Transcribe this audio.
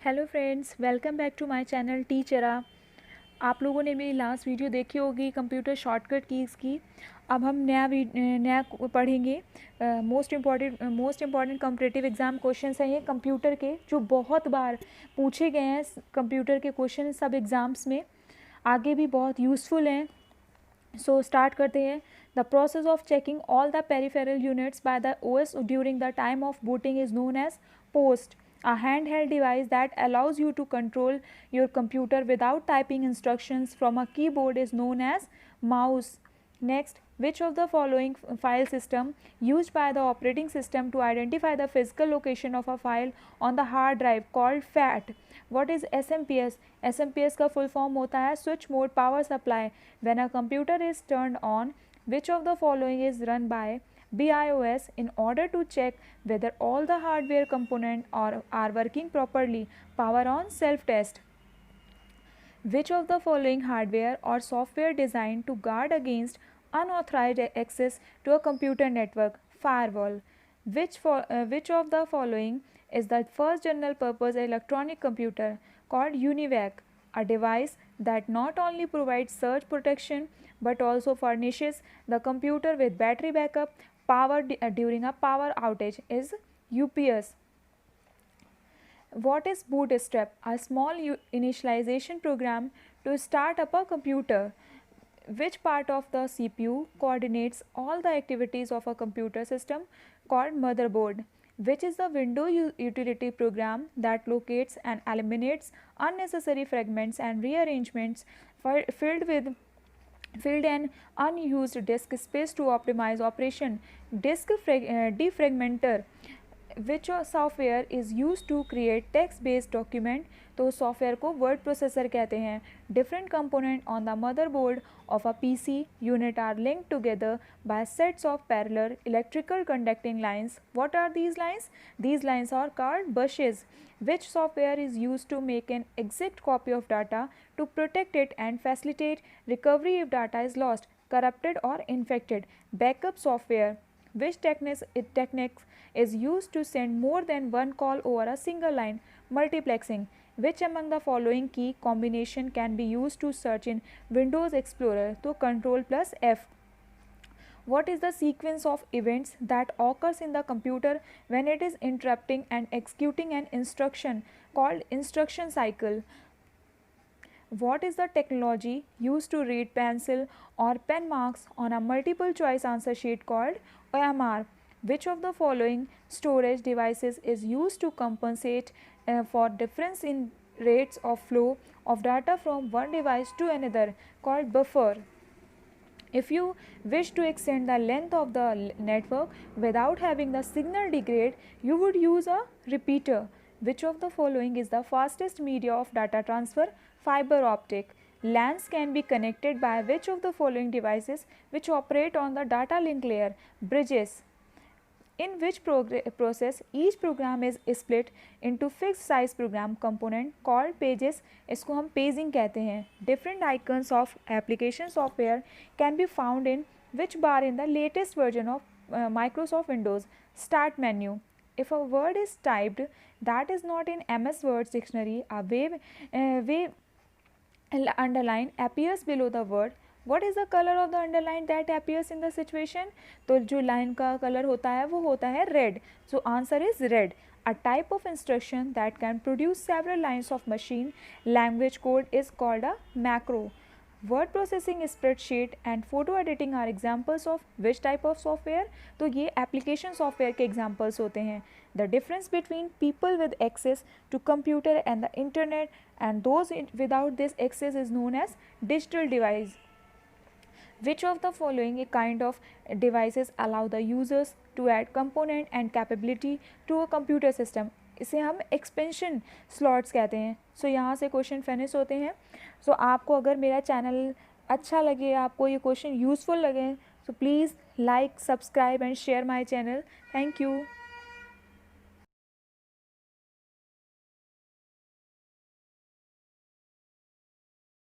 Hello friends, welcome back to my channel टीचरा। आप लोगों ने मेरी लास्ट वीडियो देखी होगी कंप्यूटर शॉर्टकट कीज़ की। अब हम नया पढ़ेंगे। Most important competitive exam questions हैं ये कंप्यूटर के, जो बहुत बार पूछे गए हैं। कंप्यूटर के क्वेश्चन सब एग्ज़ाम्स में आगे भी बहुत यूज़फुल हैं। सो स्टार्ट करते हैं। The process of checking all the peripheral units by the OS during the time of booting is known as POST, a handheld device that allows you to control your computer without typing instructions from a keyboard is known as mouse. Next, which of the following file system used by the operating system to identify the physical location of a file on the hard drive called FAT? What is SMPS? SMPS का full form होता है switch mode power supply. When a computer is turned on, which of the following is run by BIOS in order to check whether all the hardware components are working properly? Power on self-test. Which of the following hardware or software designed to guard against unauthorized access to a computer network? Firewall. Which of the following is the first general purpose electronic computer? Called UNIVAC, a device that not only provides surge protection but also furnishes the computer with battery backup power during a power outage, is UPS. What is Bootstrap? A small initialization program to start up a computer. Which part of the CPU coordinates all the activities of a computer system? Called motherboard. Which is the window utility program that locates and eliminates unnecessary fragments and rearrangements filled and unused disk space to optimize operation? Disk defragmenter. Which software is used to create text based document? तो software को word processor कहते हैं. Different component on the motherboard of a PC unit are linked together by sets of parallel electrical conducting lines. What are these lines? These lines are called bushes. Which software is used to make an exact copy of data to protect it and facilitate recovery if data is lost, corrupted or infected? Backup software. Which technique is used to send more than one call over a single line? Multiplexing. Which among the following key combination can be used to search in Windows Explorer? तो Control plus F. What is the sequence of events that occurs in the computer when it is interrupting and executing an instruction? Called instruction cycle. What is the technology used to read pencil or pen marks on a multiple choice answer sheet? Called OMR. Which of the following storage devices is used to compensate for difference in rates of flow of data from one device to another? Called buffer. If you wish to extend the length of the network without having the signal degrade, you would use a repeater. Which of the following is the fastest media of data transfer? Fiber optic. LANs can be connected by which of the following devices which operate on the data link layer? Bridges. In which process each program is split into fixed size program component called pages? इसको हम paging कहते हैं. Different icons of application software can be found in which bar in the latest version of Microsoft Windows? Start menu. If a word is typed that is not in MS Words dictionary, a wave underline appears below the word. What is the color of the underline that appears in the situation? तो जो line का colour होता है वो होता है red. So answer is red. A type of instruction that can produce several lines of machine language code is called a macro. Word processing, spreadsheet and photo editing are examples of which type of software? तो ये application software के examples होते हैं. The difference between people with access to computer and the internet and those without this access is known as digital device. Which of the following kind of devices allow the users to add component and capability to a computer system? इसे हम expansion slots कहते हैं. सो यहाँ से question finish होते हैं. सो आपको अगर मेरा चैनल अच्छा लगे, आपको ये क्वेश्चन यूज़फुल लगे, so please like, subscribe and share my channel. Thank you.